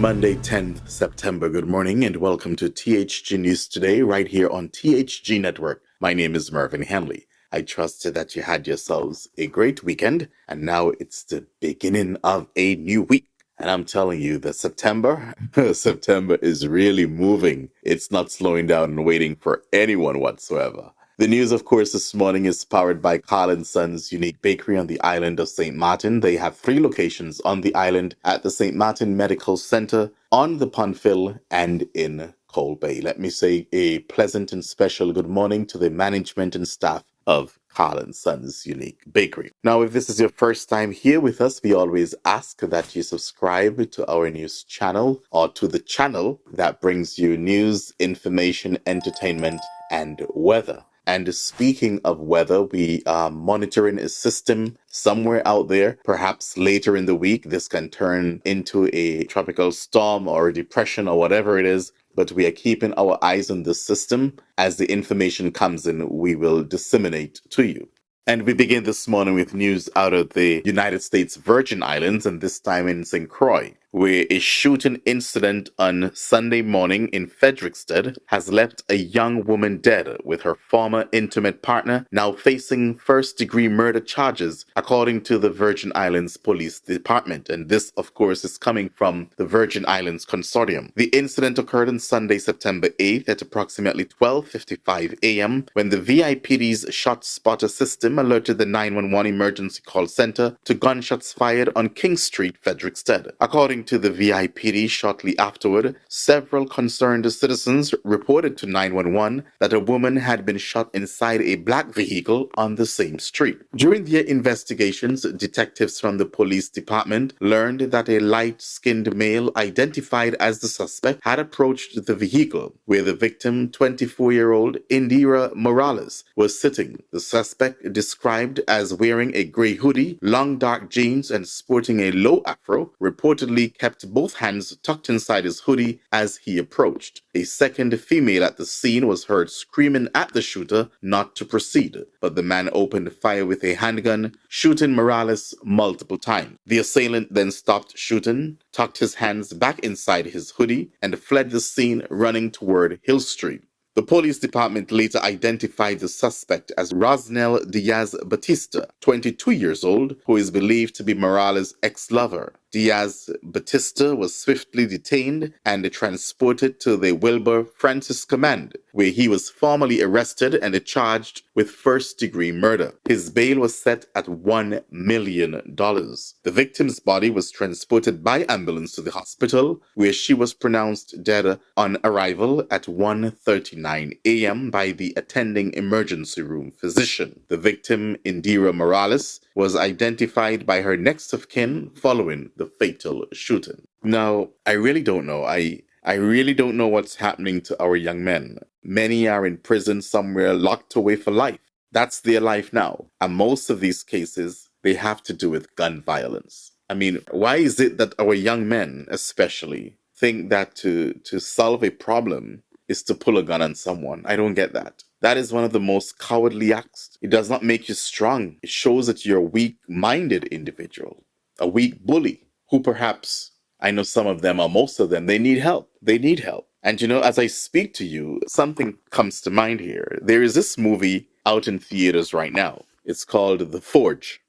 Monday, 10th September. Good morning and welcome to THG News Today right here on THG Network. My name is Mervin Hanley. I trust that you had yourselves a great weekend and now it's the beginning of a new week. And I'm telling you that September is really moving. It's not slowing down and waiting for anyone whatsoever. The news, of course, this morning is powered by Carl & Sons Unique Bakery on the island of St. Martin. They have 3 locations on the island at the St. Martin Medical Center, on the Pondville, and in Coal Bay. Let me say a pleasant and special good morning to the management and staff of Carl & Sons Unique Bakery. Now, if this is your first time here with us, we always ask that you subscribe to our news channel or to the channel that brings you news, information, entertainment, and weather. And speaking of weather, we are monitoring a system somewhere out there. Perhaps later in the week, this can turn into a tropical storm or a depression or whatever it is. But we are keeping our eyes on the system. As the information comes in, we will disseminate to you. And we begin this morning with news out of the United States Virgin Islands, and this time in St. Croix, where a shooting incident on Sunday morning in Frederiksted has left a young woman dead, with her former intimate partner now facing first-degree murder charges, according to the Virgin Islands Police Department. And this, of course, is coming from the Virgin Islands Consortium. The incident occurred on Sunday, September 8th at approximately 12:55 a.m. when the VIPD's shot spotter system alerted the 911 emergency call center to gunshots fired on King Street, Frederiksted. According to the VIPD, shortly afterward, several concerned citizens reported to 911 that a woman had been shot inside a black vehicle on the same street. During their investigations, detectives from the police department learned that a light-skinned male identified as the suspect had approached the vehicle, where the victim, 24-year-old Indierra Morales, was sitting. The suspect, described as wearing a gray hoodie, long dark jeans, and sporting a low afro, reportedly kept both hands tucked inside his hoodie as he approached. A second female at the scene was heard screaming at the shooter not to proceed, but the man opened fire with a handgun, shooting Morales multiple times. The assailant then stopped shooting, tucked his hands back inside his hoodie, and fled the scene running toward Hill Street. The police department later identified the suspect as Rosnel Diaz-Bautista, 22 years old, who is believed to be Morales' ex-lover. Diaz-Bautista was swiftly detained and transported to the Wilbur Francis Command, where he was formally arrested and charged with first-degree murder. His bail was set at $1 million. The victim's body was transported by ambulance to the hospital, where she was pronounced dead on arrival at 1:39 a.m. by the attending emergency room physician. The victim, Indierra Morales, was identified by her next of kin following the fatal shooting. Now, I really don't know. I really don't know what's happening to our young men. Many are in prison somewhere, locked away for life. That's their life now. And most of these cases, they have to do with gun violence. I mean, why is it that our young men, especially, think that to solve a problem is to pull a gun on someone? I don't get that. That is one of the most cowardly acts. It does not make you strong. It shows that you're a weak-minded individual, a weak bully, who perhaps, I know some of them or most of them, they need help. They need help. And you know, as I speak to you, something comes to mind here. There is this movie out in theaters right now. It's called The Forge,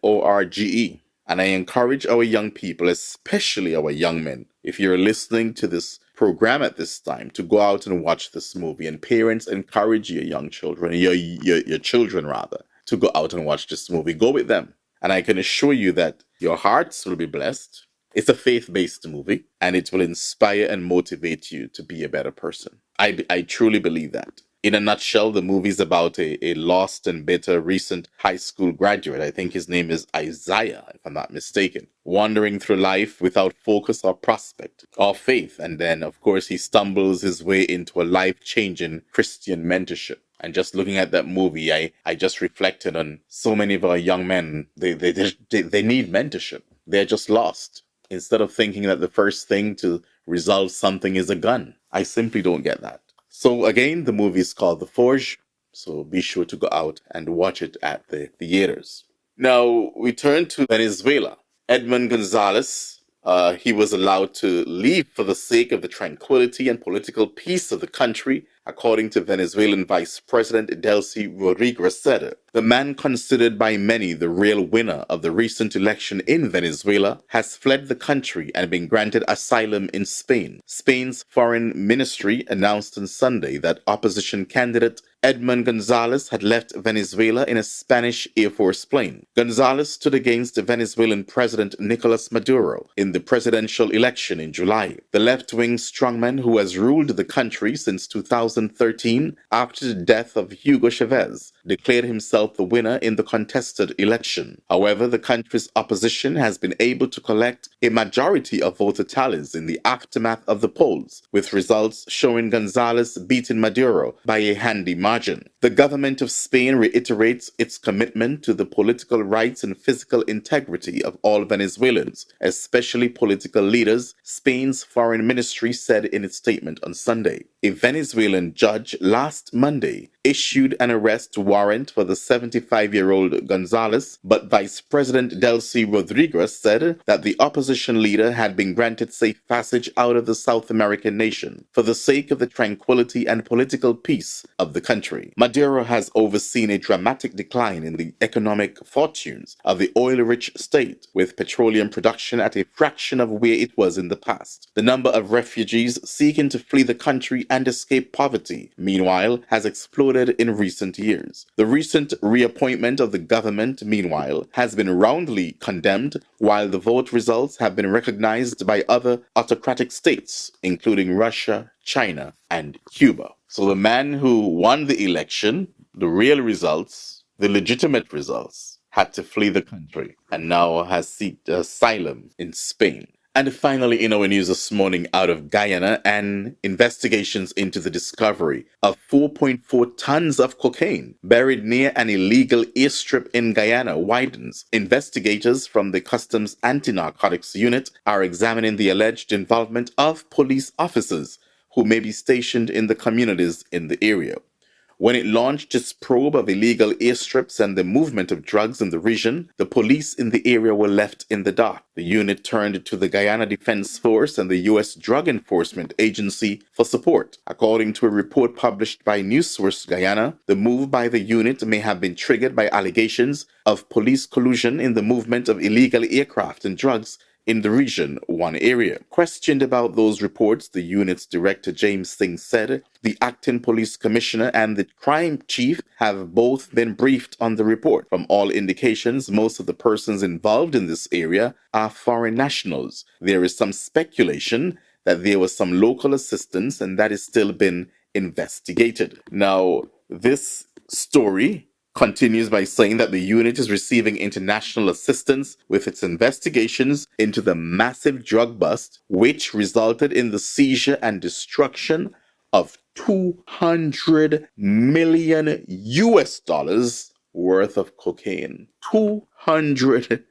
Forge. And I encourage our young people, especially our young men, if you're listening to this program at this time, to go out and watch this movie. And parents, encourage your young children, your children rather, to go out and watch this movie. Go with them. And I can assure you that your hearts will be blessed. It's a faith-based movie, and it will inspire and motivate you to be a better person. I truly believe that. In a nutshell, the movie is about a lost and bitter recent high school graduate. I think his name is Isaiah, if I'm not mistaken, wandering through life without focus or prospect or faith. And then, of course, he stumbles his way into a life-changing Christian mentorship. And just looking at that movie, I just reflected on so many of our young men. They need mentorship. They're just lost. Instead of thinking that the first thing to resolve something is a gun. I simply don't get that. So again, the movie is called The Forge, so be sure to go out and watch it at the theaters. Now, we turn to Venezuela. Edmund Gonzalez, He was allowed to leave for the sake of the tranquility and political peace of the country, according to Venezuelan Vice President Delcy Rodriguez said. The man, considered by many the real winner of the recent election in Venezuela, has fled the country and been granted asylum in Spain. Spain's foreign ministry announced on Sunday that opposition candidate Edmund Gonzalez had left Venezuela in a Spanish Air Force plane. Gonzalez stood against the Venezuelan President Nicolas Maduro in the presidential election in July. The left-wing strongman, who has ruled the country since 2013 after the death of Hugo Chavez, declared himself the winner in the contested election. However, the country's opposition has been able to collect a majority of voter tallies in the aftermath of the polls, with results showing Gonzalez beating Maduro by a handy margin. The government of Spain reiterates its commitment to the political rights and physical integrity of all Venezuelans, especially political leaders, Spain's foreign ministry said in its statement on Sunday. A Venezuelan judge last Monday issued an arrest warrant for the 75-year-old Gonzalez, but Vice President Delcy Rodriguez said that the opposition leader had been granted safe passage out of the South American nation for the sake of the tranquility and political peace of the country. Maduro has overseen a dramatic decline in the economic fortunes of the oil-rich state, with petroleum production at a fraction of where it was in the past. The number of refugees seeking to flee the country and escape poverty, meanwhile, has exploded in recent years. The recent reappointment of the government, meanwhile, has been roundly condemned, while the vote results have been recognized by other autocratic states, including Russia, China, and Cuba. So the man who won the election, the real results, the legitimate results, had to flee the country and now has sought asylum in Spain. And finally, in our news this morning out of Guyana, and investigations into the discovery of 4.4 tons of cocaine buried near an illegal airstrip in Guyana widens. Investigators from the Customs Anti-Narcotics Unit are examining the alleged involvement of police officers who may be stationed in the communities in the area. When it launched its probe of illegal airstrips and the movement of drugs in the region, the police in the area were left in the dark. The unit turned to the Guyana Defense Force and the U.S. Drug Enforcement Agency for support. According to a report published by NewsSource Guyana, the move by the unit may have been triggered by allegations of police collusion in the movement of illegal aircraft and drugs in the region, one area. Questioned about those reports, the unit's director James Singh said the acting police commissioner and the crime chief have both been briefed on the report. From all indications, most of the persons involved in this area are foreign nationals. There is some speculation that there was some local assistance, and that is still been investigated. Now, this story continues by saying that the unit is receiving international assistance with its investigations into the massive drug bust, which resulted in the seizure and destruction of 200 million US dollars worth of cocaine. 200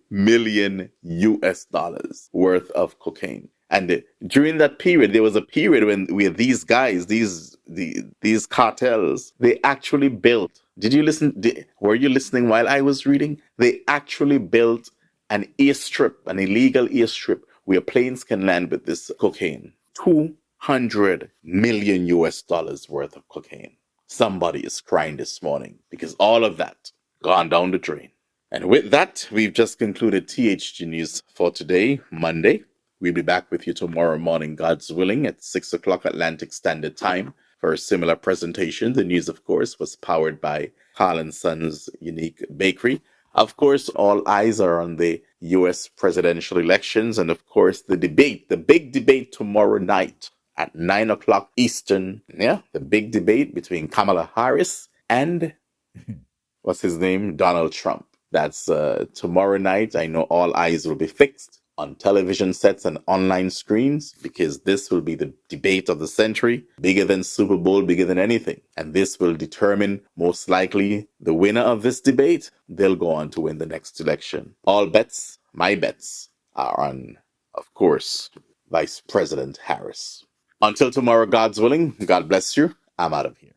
million US dollars worth of cocaine. And during that period, there was a period where these guys, these cartels, they actually built. Did you listen? Were you listening while I was reading? They actually built an airstrip, an illegal airstrip, where planes can land with this cocaine. 200 million US dollars worth of cocaine. Somebody is crying this morning because all of that gone down the drain. And with that, we've just concluded THG News for today, Monday. We'll be back with you tomorrow morning, God's willing, at 6 o'clock Atlantic Standard Time for a similar presentation. The news, of course, was powered by Carl & Sons Unique Bakery. Of course, all eyes are on the U.S. presidential elections and, of course, the debate, the big debate tomorrow night at 9 o'clock Eastern. Yeah, the big debate between Kamala Harris and, what's his name, Donald Trump. That's tomorrow night. I know all eyes will be fixed on television sets and online screens because this will be the debate of the century, bigger than Super Bowl, bigger than anything. And this will determine most likely the winner of this debate. They'll go on to win the next election. All bets, my bets, are on, of course, Vice President Harris. Until tomorrow, God's willing, God bless you. I'm out of here.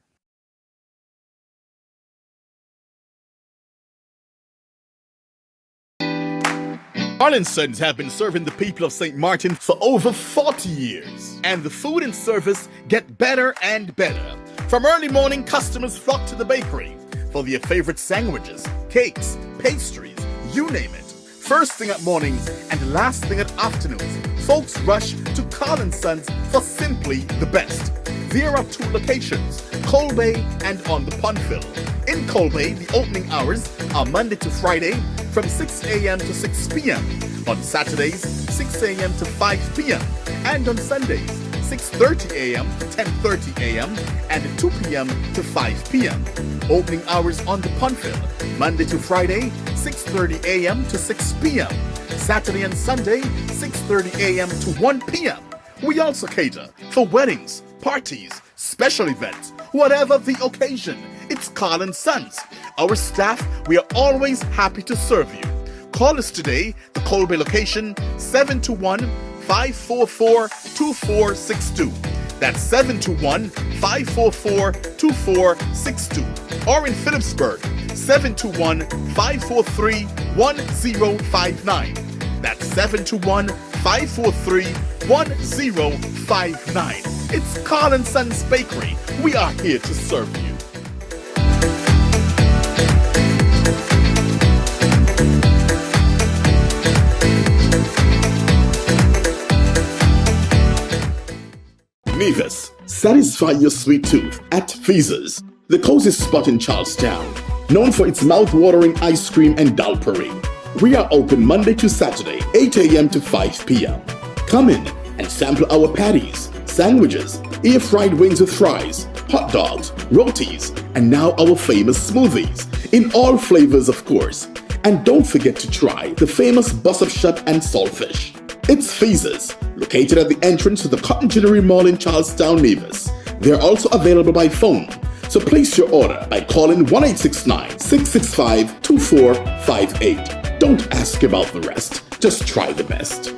Sons have been serving the people of St. Martin for over 40 years. And the food and service get better and better. From early morning, customers flock to the bakery for their favorite sandwiches, cakes, pastries, you name it. First thing at mornings and last thing at afternoons, folks rush to Sons for simply the best. There are 2 locations, Colbay and on the Punfill. In Colbay, the opening hours are Monday to Friday from 6 a.m. to 6 p.m. On Saturdays, 6 a.m. to 5 p.m. And on Sundays, 6:30 a.m. to 10:30 a.m. and 2 p.m. to 5 p.m. Opening hours on the Punfill, Monday to Friday, 6:30 a.m. to 6 p.m. Saturday and Sunday, 6:30 a.m. to 1 p.m. We also cater for weddings, parties, special events, whatever the occasion. It's Sons. Our staff, we are always happy to serve you. Call us today, the Colbay location, 721-544-2462. That's 721-544-2462. Or in Phillipsburg, 721-543-1059. That's 721-543-1059. It's Sons Bakery. We are here to serve you. Nevis, satisfy your sweet tooth at Feaser's, the cozy spot in Charlestown, known for its mouth-watering ice cream and dal parade. We are open Monday to Saturday, 8 a.m. to 5 p.m. Come in and sample our patties, sandwiches, air-fried wings with fries, hot dogs, rotis, and now our famous smoothies, in all flavors of course. And don't forget to try the famous bus-up shut and saltfish. It's Feaser's, located at the entrance to the Cotton Ginnery Mall in Charlestown, Nevis. They're also available by phone, so place your order by calling 1-869-665-2458. Don't ask about the rest, just try the best.